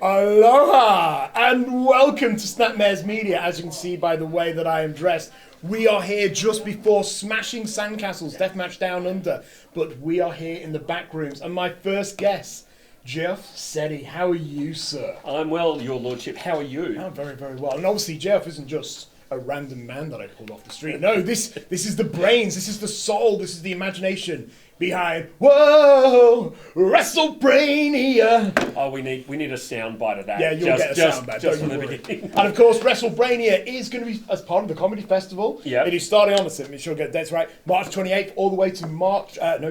Aloha and welcome to Snapmares Media. As you can see by the way that I am dressed, we are here just before Smashing Sandcastles Deathmatch Down Under, but we are here in the back rooms and my first guest, Geoff Setty. How are you, sir? I'm well, your lordship. How are you? I'm very, very well. And obviously Geoff isn't just a random man that I pulled off the street. No, this is the brains, this is the soul, this is the imagination behind, whoa, WrestleBrania. Oh, we need a sound bite of that. Yeah, you'll get a sound bite. Just don't from you the worry. beginning. And of course, WrestleBrania is going to be as part of the Comedy Festival. Yep. It is starting on, let me sure I get the dates right, March 28th all the way to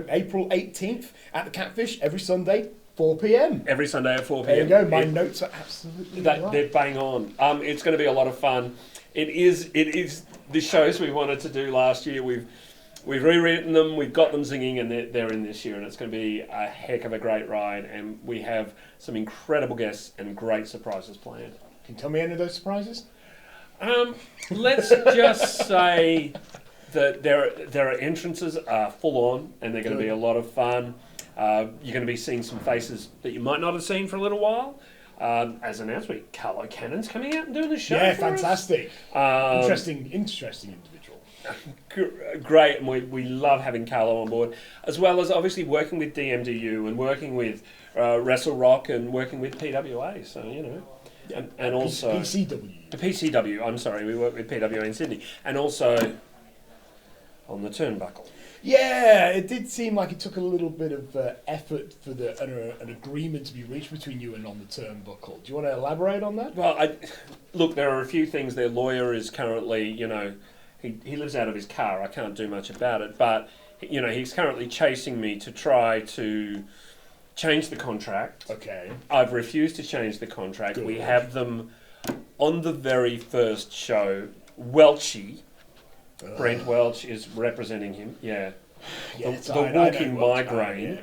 April 18th at the Catfish every Sunday, 4 p.m. Every Sunday at 4 p.m. There you go. My notes are absolutely right. They're bang on. It's going to be a lot of fun. It is the shows we wanted to do last year. We've rewritten them, we've got them singing, and they're in this year, and it's going to be a heck of a great ride, and we have some incredible guests and great surprises planned. Can you tell me any of those surprises? Let's just say that their entrances are full on, and they're going to be a lot of fun. You're going to be seeing some faces that you might not have seen for a little while. As announced, Carlo Cannon's coming out and doing the show. Yeah, for fantastic. Interesting individual. Great, and we love having Carlo on board, as well as obviously working with DMDU and working with Wrestle Rock and working with PWA. So and also PCW. The PCW. I'm sorry, we work with PWA in Sydney, and also on the turnbuckle. Yeah, it did seem like it took a little bit of effort for an agreement to be reached between you and on the turnbuckle. Do you want to elaborate on that? Well, look, there are a few things. Their lawyer is currently, he lives out of his car. I can't do much about it, but he's currently chasing me to try to change the contract. Okay. I've refused to change the contract. Good. We have them on the very first show. Welchie. Brent Welch is representing him, the walking migraine,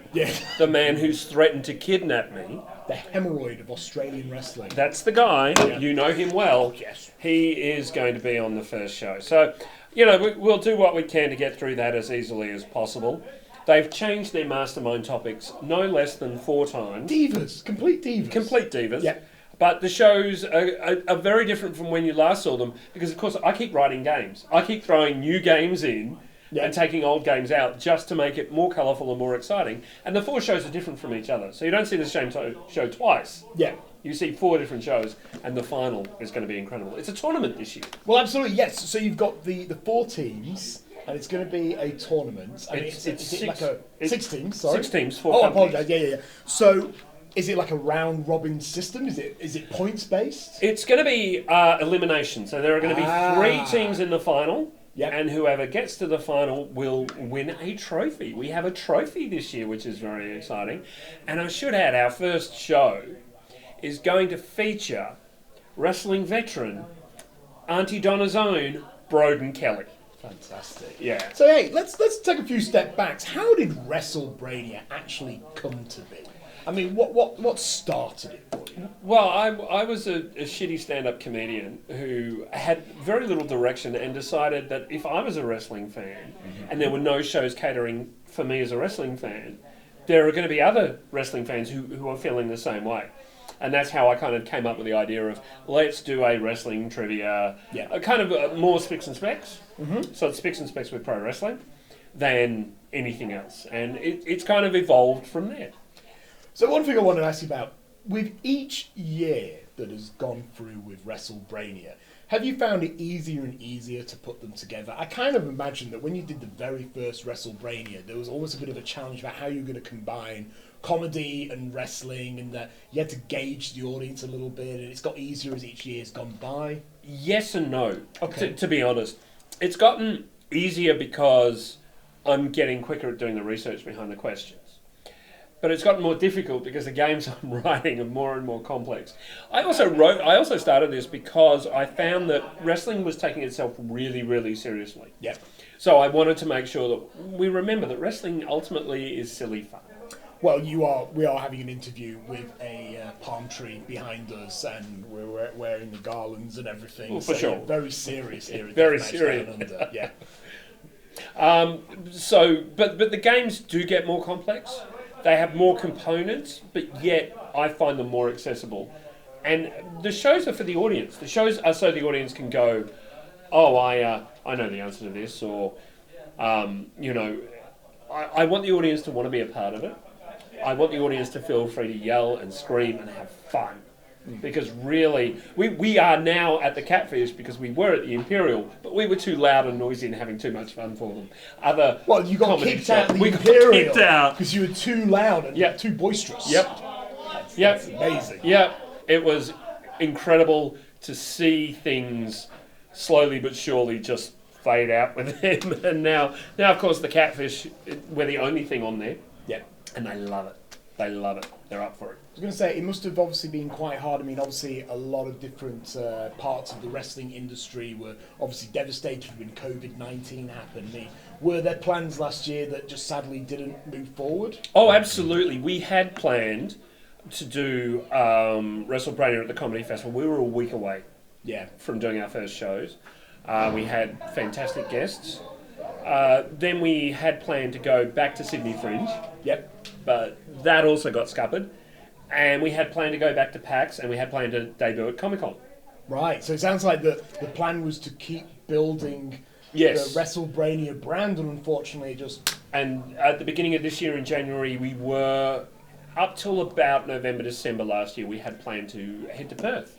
the man who's threatened to kidnap me. The hemorrhoid of Australian wrestling. That's the guy, you know him well. Yes. He is going to be on the first show. So, we'll do what we can to get through that as easily as possible. They've changed their mastermind topics no less than 4 times. Divas, complete divas. Yeah. But the shows are very different from when you last saw them because, of course, I keep writing games. I keep throwing new games in and taking old games out just to make it more colourful and more exciting. And the 4 shows are different from each other. So you don't see the same show twice. Yeah. You see 4 different shows, and the final is going to be incredible. It's a tournament this year. Well, absolutely, yes. So you've got the 4 teams, and it's going to be a tournament. I mean, it's 6 teams, sorry. 6 teams, 4 companies. I apologise, yeah. So is it like a round-robin system? Is it points-based? It's going to be elimination. So there are going to be 3 teams in the final, and whoever gets to the final will win a trophy. We have a trophy this year, which is very exciting. And I should add, our first show is going to feature wrestling veteran, Auntie Donna's own, Broden Kelly. Fantastic. Yeah. So hey, let's take a few step backs. How did WrestleBrania actually come to be? I mean, what started it for you? Well, I was a shitty stand-up comedian who had very little direction and decided that if I was a wrestling fan and there were no shows catering for me as a wrestling fan, there are going to be other wrestling fans who are feeling the same way. And that's how I kind of came up with the idea of let's do a wrestling trivia, kind of more Spicks and Specs. Mm-hmm. So it's Spicks and Specs with pro wrestling than anything else. And it's kind of evolved from there. So one thing I wanted to ask you about, with each year that has gone through with WrestleBrania, have you found it easier and easier to put them together? I kind of imagine that when you did the very first WrestleBrania, there was always a bit of a challenge about how you were going to combine comedy and wrestling, and that you had to gauge the audience a little bit, and it's got easier as each year's gone by. Yes and no, okay. To be honest. It's gotten easier because I'm getting quicker at doing the research behind the questions. But it's gotten more difficult because the games I'm writing are more and more complex. I also started this because I found that wrestling was taking itself really, really seriously. Yeah. So I wanted to make sure that we remember that wrestling ultimately is silly fun. Well, we are having an interview with a palm tree behind us, and we're wearing the garlands and everything. Well, for sure. Yeah, very serious here. Very serious. Yeah. But the games do get more complex. They have more components, but yet I find them more accessible And the shows are for the audience. The shows are so the audience can go, oh, I know the answer to this, or, you know, I want the audience to want to be a part of it. I want the audience to feel free to yell and scream and have fun. Because really, we are now at the Catfish because we were at the Imperial, but we were too loud and noisy and having too much fun for them. You got kicked out of the we Imperial. Got kicked out because you were too loud and too boisterous. Yep. That's amazing. Yep. It was incredible to see things slowly but surely just fade out with him. And now of course, the Catfish, we're the only thing on there. Yeah. And they love it. They love it. They're up for it. I was going to say, it must have obviously been quite hard. I mean, obviously, a lot of different parts of the wrestling industry were obviously devastated when COVID-19 happened. Were there plans last year that just sadly didn't move forward? Oh, absolutely. We had planned to do WrestleBrania at the Comedy Festival. We were a week away from doing our first shows. We had fantastic guests. Then we had planned to go back to Sydney Fringe. Yep. But that also got scuppered. And we had planned to go back to PAX, and we had planned to debut at Comic-Con. Right, so it sounds like the plan was to keep building the WrestleBrania brand, and unfortunately just... And at the beginning of this year in January, we were, up till about November, December last year, we had planned to head to Perth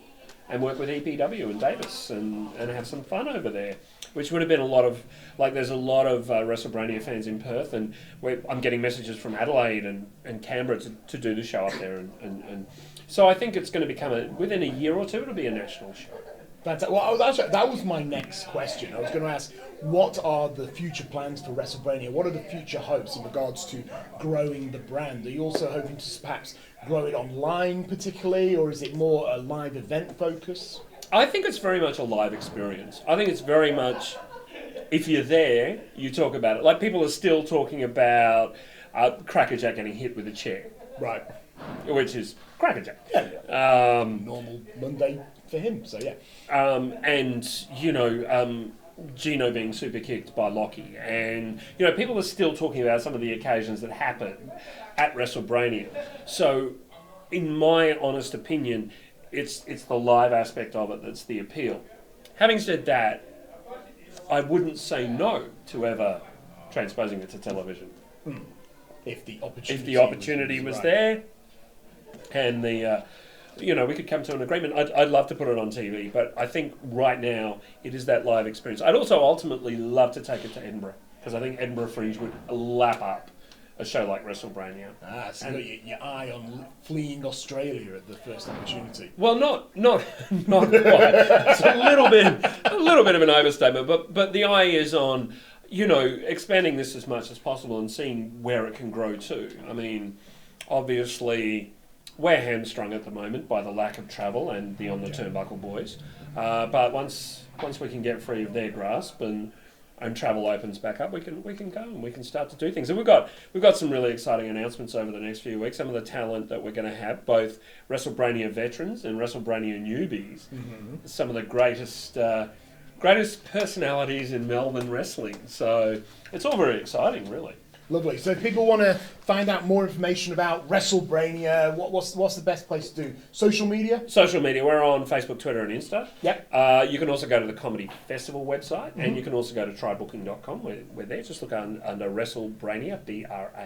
and work with EPW and Davis and have some fun over there, which would have been a lot of, like, there's a lot of WrestleBrania fans in Perth, and I'm getting messages from Adelaide and Canberra to do the show up there, and so I think it's going to become, within a year or two, it'll be a national show. Well, that was my next question. I was going to ask, what are the future plans for WrestleBrania? What are the future hopes in regards to growing the brand? Are you also hoping to perhaps grow it online particularly, or is it more a live event focus? I think it's very much a live experience. I think it's very much, if you're there, you talk about it. Like, people are still talking about Crackerjack getting hit with a chair. Right. Which is Crackerjack. Yeah. Normal Monday for him, so yeah. And, you know, Gino being super kicked by Lockie. And, you know, people are still talking about some of the occasions that happened at WrestleBrania. So, in my honest opinion, it's the live aspect of it that's the appeal. Having said that, I wouldn't say no to ever transposing it to television. If the opportunity was there, and the you know, we could come to an agreement. I'd love to put it on TV, but I think right now it is that live experience. I'd also ultimately love to take it to Edinburgh, because I think Edinburgh Fringe would lap up a show like WrestleBrania. So you got your eye on fleeing Australia at the first opportunity. Well, not quite. It's a little bit of an overstatement, but the eye is on, you know, expanding this as much as possible and seeing where it can grow to. I mean, obviously, we're hamstrung at the moment by the lack of travel and the On the Turnbuckle boys. But once we can get free of their grasp and travel opens back up, we can go and we can start to do things. And we've got some really exciting announcements over the next few weeks. Some of the talent that we're going to have, both WrestleBrania veterans and WrestleBrania newbies. Mm-hmm. Some of the greatest personalities in Melbourne wrestling. So it's all very exciting, really. Lovely. So if people want to find out more information about WrestleBrania, what's the best place to do? Social media? Social media. We're on Facebook, Twitter and Insta. Yep. You can also go to the Comedy Festival website, and you can also go to trybooking.com. We're there. Just look under WrestleBrania, Brainnia.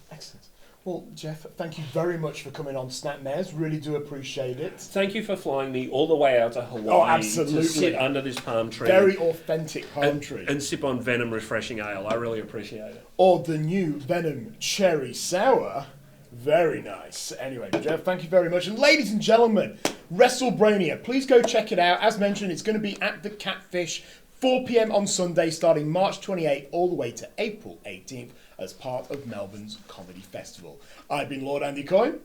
Excellent. Well, Geoff, thank you very much for coming on Snapmares. Really do appreciate it. Thank you for flying me all the way out to Hawaii to sit under this palm tree. Very authentic palm tree. And sip on Venom refreshing ale. I really appreciate it. Or the new Venom Cherry Sour. Very nice. Anyway, Geoff, thank you very much. And ladies and gentlemen, WrestleBrania, please go check it out. As mentioned, it's going to be at the Catfish, 4 p.m. on Sunday, starting March 28th all the way to April 18th. As part of Melbourne's Comedy Festival. I've been Lord Andy Coyne.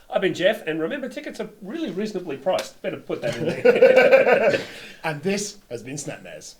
I've been Geoff, and remember, tickets are really reasonably priced. Better put that in there. And this has been Snapmares.